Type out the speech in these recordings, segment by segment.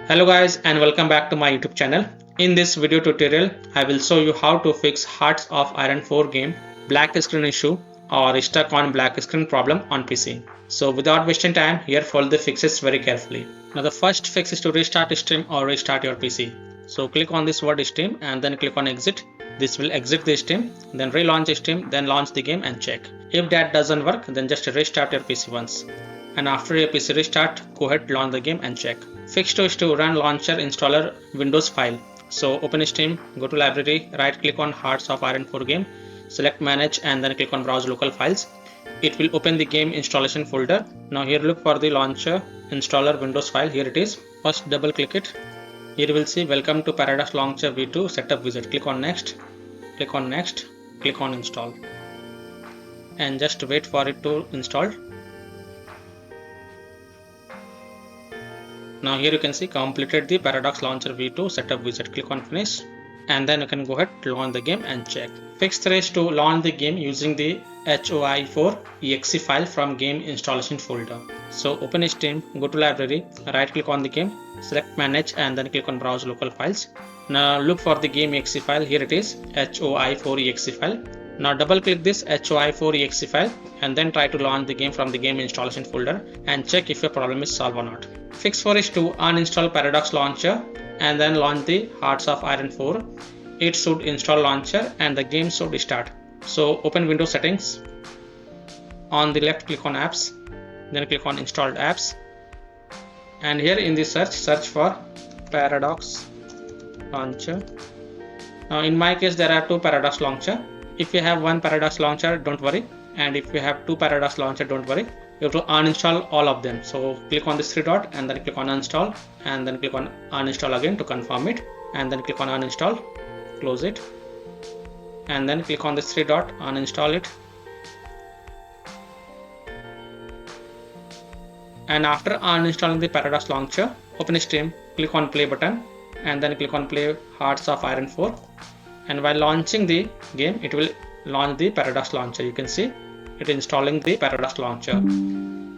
Hello guys and welcome back to my YouTube channel. In this video tutorial, I will show you how to fix Hearts of Iron 4 game black screen issue or stuck on black screen problem on PC. So without wasting time, here follow the fixes very carefully. Now the first fix is to restart stream or restart your PC. So click on this word stream and then click on exit. This will exit the stream, then relaunch stream, then launch the game and check. If that doesn't work, then just restart your PC once. And after your PC restart, go ahead, launch the game and check. Fix 2 is to run launcher installer Windows file. So open Steam, go to library, right click on Hearts of Iron 4 game, select manage and then click on browse local files. It will open the game installation folder. Now here look for the launcher installer Windows file. Here it is. First double click it. Here you will see welcome to Paradox Launcher V2 setup wizard. Click on next, click on next, click on install and just wait for it to install. Now here you can see completed the Paradox Launcher V2 setup wizard. Click on finish and then you can go ahead to launch the game and check. Fix 3 is to launch the game using the HOI4 exe file from game installation folder. So open Steam, go to library, right click on the game, select manage and then click on browse local files. Now look for the game exe file. Here it is, HOI4 exe file. Now double click this HOI4 exe file and then try to launch the game from the game installation folder and check if your problem is solved or not. Fix 4 is to uninstall Paradox Launcher and then launch the Hearts of Iron 4. It should install launcher and the game should start. So open Windows settings. On the left click on apps, then click on installed apps. And here in the search for Paradox Launcher. Now in my case there are 2 Paradox Launcher. If you have 1 Paradox Launcher, don't worry. And if you have 2 Paradox Launcher, don't worry. You have to uninstall all of them. So click on this 3 dot and then click on uninstall and then click on uninstall again to confirm it and then click on uninstall, close it and then click on this 3 dot, uninstall it. And after uninstalling the Paradox Launcher, open Steam, click on play button and then click on play Hearts of Iron 4 and while launching the game it will launch the Paradox Launcher. You can see it installing the Paradox Launcher.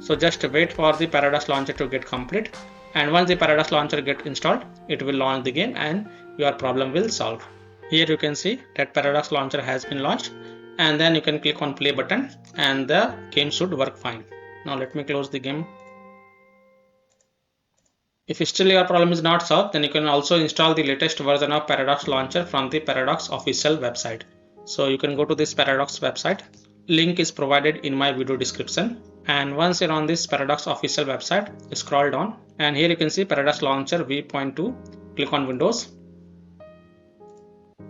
So just wait for the Paradox Launcher to get complete and once the Paradox Launcher get installed, it will launch the game and your problem will solve. Here you can see that Paradox Launcher has been launched and then you can click on play button and the game should work fine. Now let me close the game. If still your problem is not solved, then you can also install the latest version of Paradox Launcher from the Paradox official website. So you can go to this Paradox website. Link is provided in my video description. And once you're on this Paradox official website, scroll down and here you can see Paradox Launcher v.2. Click on Windows.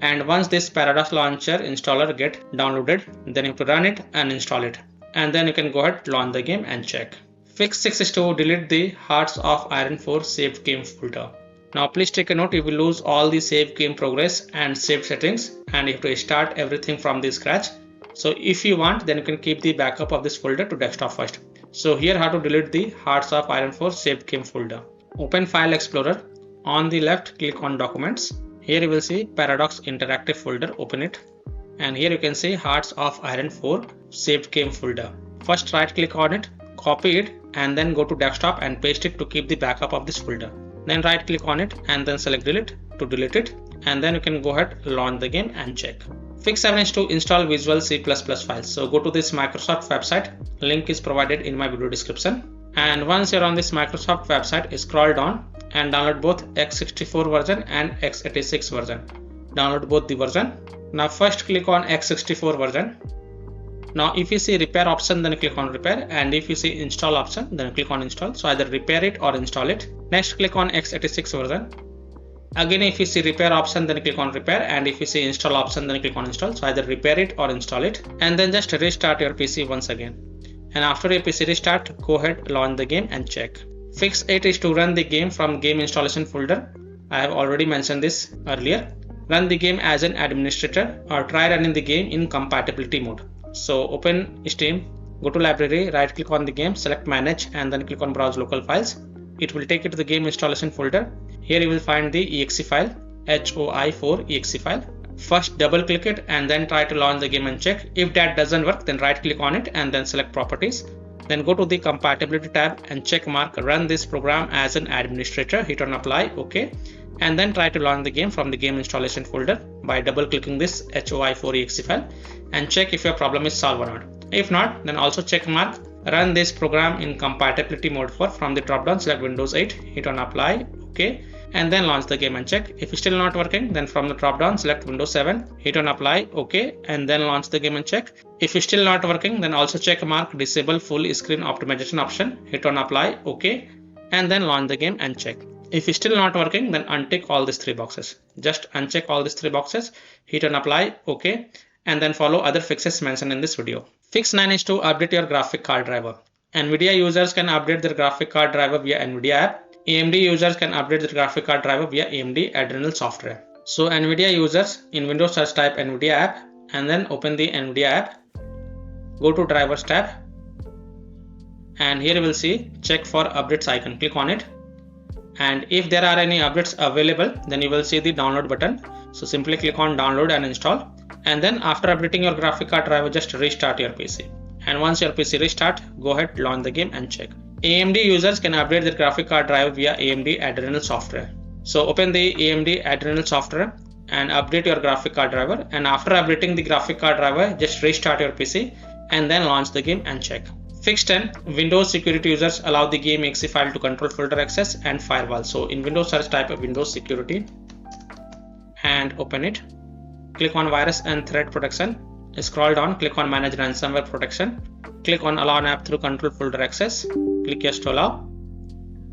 And once this Paradox Launcher installer get downloaded, then you have to run it and install it. And then you can go ahead, launch the game and check. Fix 6 is to delete the Hearts of Iron 4 saved game folder. Now please take a note, you will lose all the saved game progress and saved settings and you have to start everything from the scratch. So if you want, then you can keep the backup of this folder to desktop first. So here how to delete the Hearts of Iron 4 saved game folder. Open File Explorer. On the left click on Documents. Here you will see Paradox Interactive folder, open it. And here you can see Hearts of Iron 4 saved game folder. First right click on it, copy it and then go to desktop and paste it to keep the backup of this folder. Then right click on it and then select delete to delete it and then you can go ahead, launch the game and check. Fix 7 is to install Visual C++ files. So go to this Microsoft website, link is provided in my video description. And once you're on this Microsoft website, scroll down and download both x64 version and x86 version. Download both the version. Now first click on x64 version. Now if you see repair option, then click on repair and if you see install option, then click on install. So either repair it or install it. Next click on x86 version. Again if you see repair option, then click on repair and if you see install option, then click on install. So either repair it or install it and then just restart your PC once again. And after your PC restart, go ahead, launch the game and check. Fix 8 is to run the game from game installation folder. I have already mentioned this earlier. Run the game as an administrator or try running the game in compatibility mode. So open Steam, go to library, right click on the game, select manage and then click on browse local files. It will take you to the game installation folder. Here you will find the exe file, HOI4 exe file. First double click it and then try to launch the game and check. If that doesn't work, then right click on it and then select properties Then go to the compatibility tab and check mark run this program as an administrator, hit on apply, OK, and then try to launch the game from the game installation folder by double clicking this HOI4.exe file and check if your problem is solved or not. If not, then also check mark run this program in compatibility mode from the drop down, select Windows 8, hit on apply, OK, and then launch the game and check. If it's still not working, then from the drop down select Windows 7, hit on apply, OK, and then launch the game and check. If it's still not working, then also check mark disable full screen optimization option, hit on apply, OK, and then launch the game and check. If it's still not working, then untick all these three boxes. Just uncheck all these three boxes, hit on apply, OK, and then follow other fixes mentioned in this video. Fix 9 is to update your graphic card driver. NVIDIA users can update their graphic card driver via NVIDIA app. AMD users can update their graphic card driver via AMD Adrenal software. So NVIDIA users in Windows search type NVIDIA app and then open the NVIDIA app. Go to drivers tab and here you will see check for updates icon. Click on it. And if there are any updates available, then you will see the download button. So simply click on download and install. And then after updating your graphic card driver, just restart your PC. And once your PC restart, go ahead, launch the game and check. AMD users can update their graphic card driver via AMD Adrenal software. So open the AMD Adrenal software and update your graphic card driver. And after updating the graphic card driver, just restart your PC and then launch the game and check. Fix 10. Windows security users allow the game exe file to control folder access and firewall. So in Windows search type of Windows security and open it. Click on virus and threat protection. Scroll down, click on manage ransomware protection. Click on allow an app through control folder access. Click yes to allow.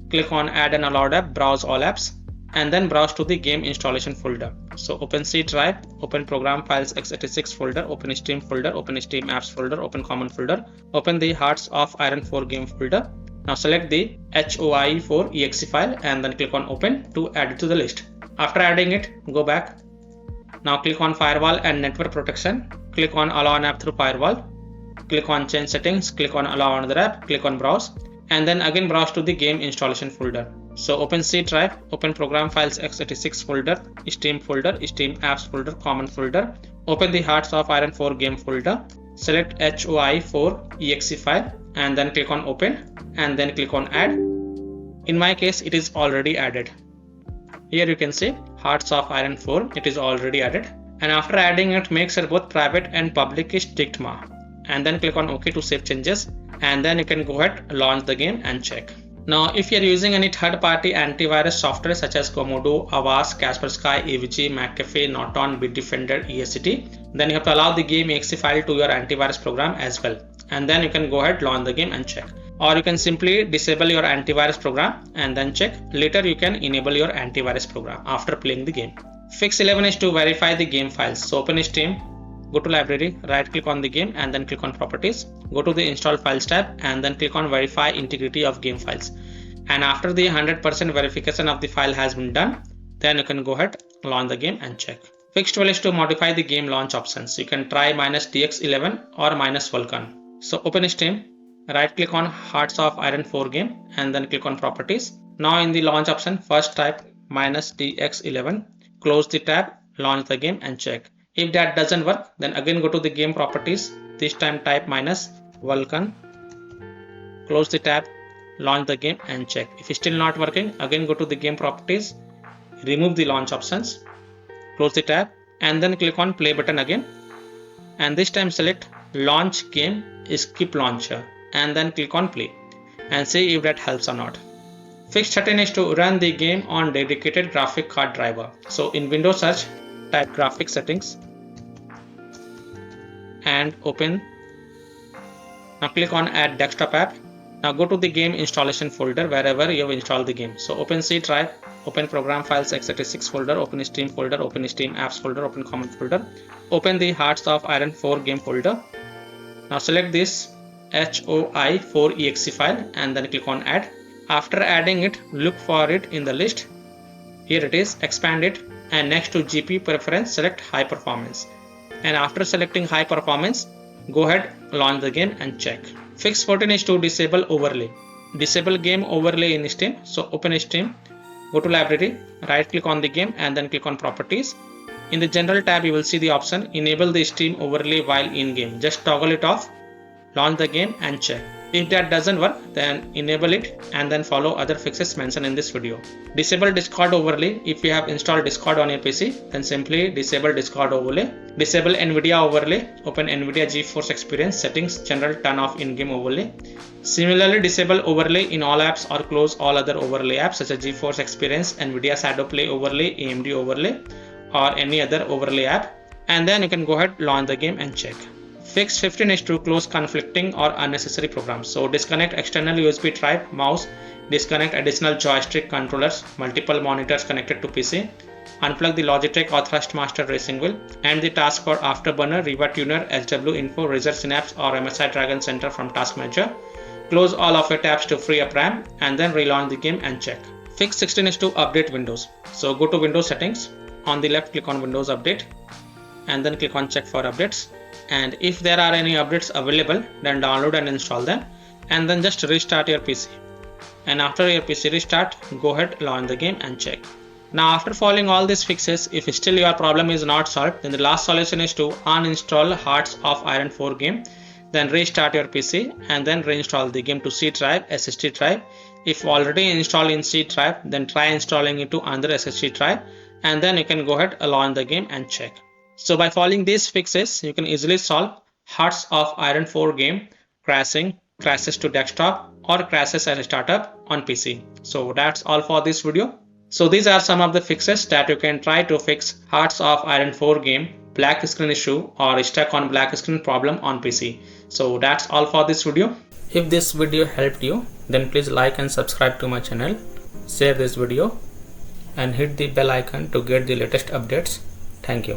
Click on add an allowed app, browse all apps, and then browse to the game installation folder. So open C drive, open program files x86 folder, open Steam folder, open Steam apps folder, open common folder, open the Hearts of Iron 4 game folder. Now select the HOI4.exe file and then click on open to add it to the list. After adding it, go back. Now click on firewall and network protection. Click on allow an app through firewall. Click on change settings, click on allow another app, click on browse, and then again browse to the game installation folder. So open C drive, open program files x86 folder, Steam folder, Steam apps folder, common folder, open the Hearts of Iron 4 game folder, select HOI4.exe file and then click on open and then click on add. In my case, it is already added. Here you can see Hearts of Iron 4, it is already added. And after adding it, make sure both private and public is ticked mark. And then click on OK to save changes. And then you can go ahead, launch the game and check. Now, if you are using any third-party antivirus software such as Komodo, Avast, Kaspersky, AVG, McAfee, Norton, Bitdefender, ESCT, then you have to allow the game exe file to your antivirus program as well. And then you can go ahead, launch the game and check. Or you can simply disable your antivirus program and then check. Later you can enable your antivirus program after playing the game. Fix 11 is to verify the game files. So open Steam, go to library, right click on the game and then click on properties. Go to the install files tab and then click on verify integrity of game files. And after the 100% verification of the file has been done, then you can go ahead, launch the game and check. Fix 12 is to modify the game launch options. You can try -DX11 or -Vulkan. So open Steam, right click on Hearts of Iron 4 game and then click on properties. Now in the launch option, first type -DX11, close the tab, launch the game and check. If that doesn't work, then again go to the game properties, this time type -Vulkan, close the tab, launch the game and check. If it's still not working, again go to the game properties, remove the launch options, close the tab and then click on play button again, and this time select launch game skip launcher and then click on play and see if that helps or not. Fix 13 is to run the game on dedicated graphic card driver. So in Windows search, type graphic settings and open. Now click on add desktop app. Now go to the game installation folder wherever you have installed the game. So open C drive, open program files x86 folder, open Steam folder, open Steam apps folder, open common folder, open the Hearts of Iron 4 game folder. Now select this HOI4.exe file and then click on add. After adding it, look for it in the list. Here it is, expand it and next to GPU preference select high performance. And after selecting high performance, go ahead, launch the game and check. Fix 14 is to disable overlay. Disable game overlay in Steam. So open Steam, go to library, right click on the game and then click on properties. In the general tab you will see the option enable the Steam overlay while in game. Just toggle it off, launch the game and check. If that doesn't work, then enable it and then follow other fixes mentioned in this video. Disable Discord overlay. If you have installed Discord on your PC, then simply disable Discord overlay. Disable NVIDIA overlay. Open NVIDIA GeForce Experience settings, general turn off in-game overlay. Similarly, disable overlay in all apps or close all other overlay apps such as GeForce Experience, NVIDIA Shadow Play overlay, AMD overlay, or any other overlay app. And then you can go ahead, launch the game and check. Fix 15 is to close conflicting or unnecessary programs. So disconnect external USB drive, mouse, disconnect additional joystick controllers, multiple monitors connected to PC, unplug the Logitech or Thrustmaster racing wheel, and the task for Afterburner, Riva Tuner, SW Info, Razer Synapse or MSI Dragon Center from Task Manager. Close all of your tabs to free up RAM and then relaunch the game and check. Fix 16 is to update Windows. So go to Windows settings. On the left, click on Windows Update and then click on check for updates. And if there are any updates available, then download and install them and then just restart your PC. And after your PC restart, go ahead, launch the game and check. Now after following all these fixes, if still your problem is not solved, then the last solution is to uninstall Hearts of Iron 4 game. Then restart your PC and then reinstall the game to C drive, SSD drive. If already installed in C drive, then try installing it to another SSD drive and then you can go ahead, launch the game and check. So by following these fixes, you can easily solve Hearts of Iron 4 game crashing, crashes to desktop or crashes as a startup on PC. So that's all for this video. So these are some of the fixes that you can try to fix Hearts of Iron 4 game black screen issue or stuck on black screen problem on PC. So that's all for this video. If this video helped you, then please like and subscribe to my channel, share this video and hit the bell icon to get the latest updates. Thank you.